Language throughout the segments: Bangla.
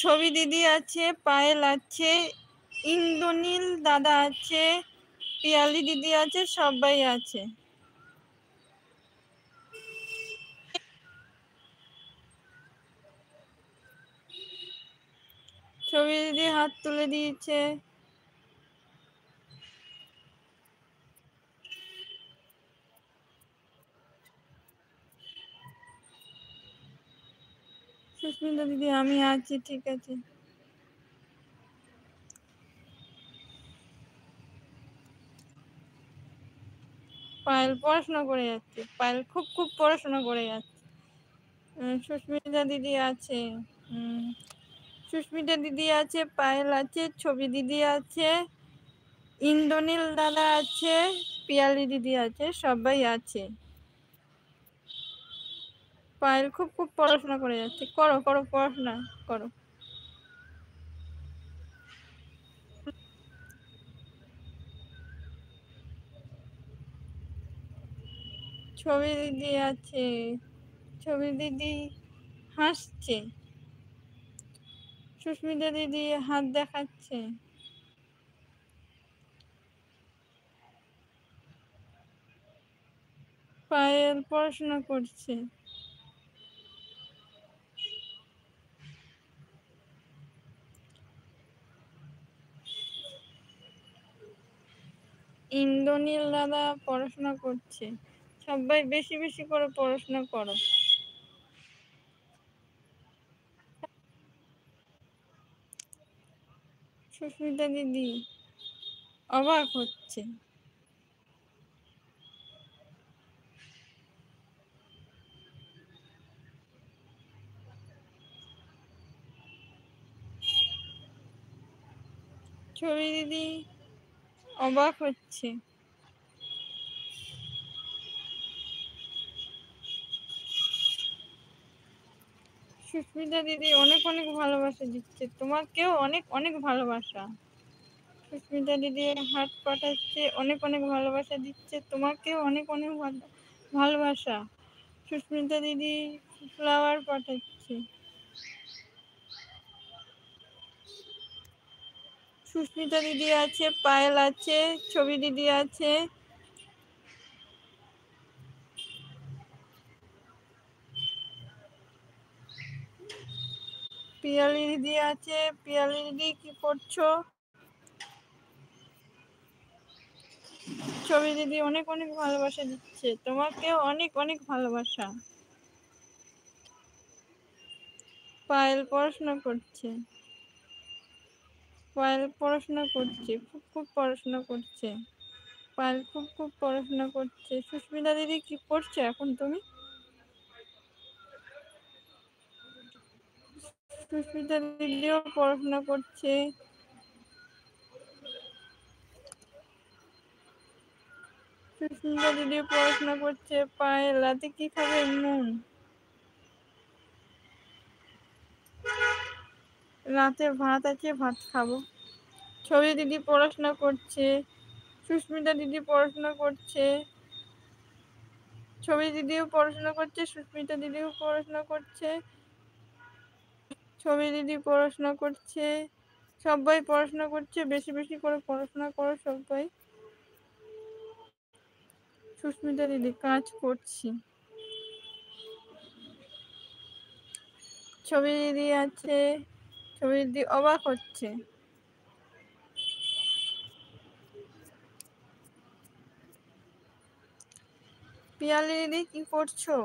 ছবি দিদি আছে, পায়েল আছে, ইন্দ্রনীল দাদা আছে, পিয়ালি দিদি আছে, সবাই আছে। ছবি দিদি হাত তুলে দিয়েছে। সুস্মিতা দিদি আমি আছি, ঠিক আছে। পায়েল পড়াশোনা করে যাচ্ছে, পায়েল খুব খুব পড়াশোনা করে যাচ্ছে। সুস্মিতা দিদি আছে, সুস্মিতা দিদি আছে, পায়েল আছে, ছবি দিদি আছে, ইন্দ্রনীল দাদা আছে, পিয়ালি দিদি আছে, সবাই আছে। পায়েল খুব খুব পড়াশোনা করে যাচ্ছে। করো করো, পড়াশোনা করো। ছবি দিদি আছে, ছবি দিদি হাসছে, সুস্মিতা দিদি হাত দেখাচ্ছে। পায়েল পড়াশোনা করছে। ইন্দ্রনীল দাদা পড়াশোনা করছে। সবাই বেশি বেশি করে পড়াশোনা করো। সুস্মিতা দিদি অবাক হচ্ছে। ছবি দিদি অবাক হচ্ছে। সুস্মিতা দিদি অনেক অনেক ভালোবাসা দিচ্ছে, তোমাকেও অনেক অনেক ভালোবাসা। সুস্মিতা দিদি হাত পাঠাচ্ছে, অনেক অনেক ভালোবাসা দিচ্ছে, তোমাকেও অনেক অনেক ভালোবাসা। সুস্মিতা দিদি ফ্লাওয়ার পাঠাচ্ছে। সুস্মিতা দিদি আছে, পায়েল আছে, ছবি দিদি আছে, পিয়ালি দিদি আছে। পিয়ালি দিদি কি করছো? ছবি দিদি অনেক অনেক ভালোবাসা দিচ্ছে, তোমাকেও অনেক অনেক ভালোবাসা। পায়েল পড়াশোনা করছে, পায়েল পড়াশোনা করছে, খুব খুব পড়াশোনা করছে। পায়েল খুব খুব পড়াশোনা করছে। সুস্মিতা দিদি কি করছো এখন তুমি? সুস্মিতা দিদিও পড়াশোনা করছে। সুস্মিতা দিদিও পড়াশোনা করছে। পায়েল রাতে কি খাবে? নুন। রাতে ভাত আছে, ভাত খাবো। ছবি দিদি পড়াশোনা করছে, সুস্মিতা দিদি পড়াশোনা করছে, ছবি দিদিও পড়াশোনা করছে, সুস্মিতা দিদিও পড়াশোনা করছে, ছবি দিদি পড়াশোনা করছে, সবাই পড়াশোনা করছে। বেশি বেশি করে পড়াশোনা করো সবাই। সুস্মিতা দিদি কাজ করছি। ছবি দিদি আছে, ছবি দিদি অবাক হচ্ছে। পিয়ালি দিদি কি করছো?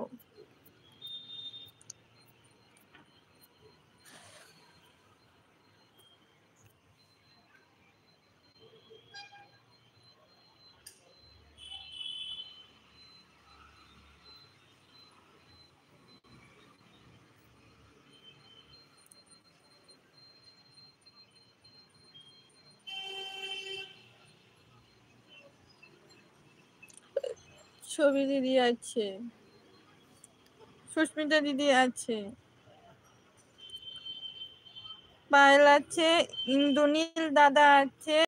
ছবি দিদি আছে, সুস্মিতা দিদি আছে, পায়েল আছে, ইন্দ্রনীল দাদা আছে,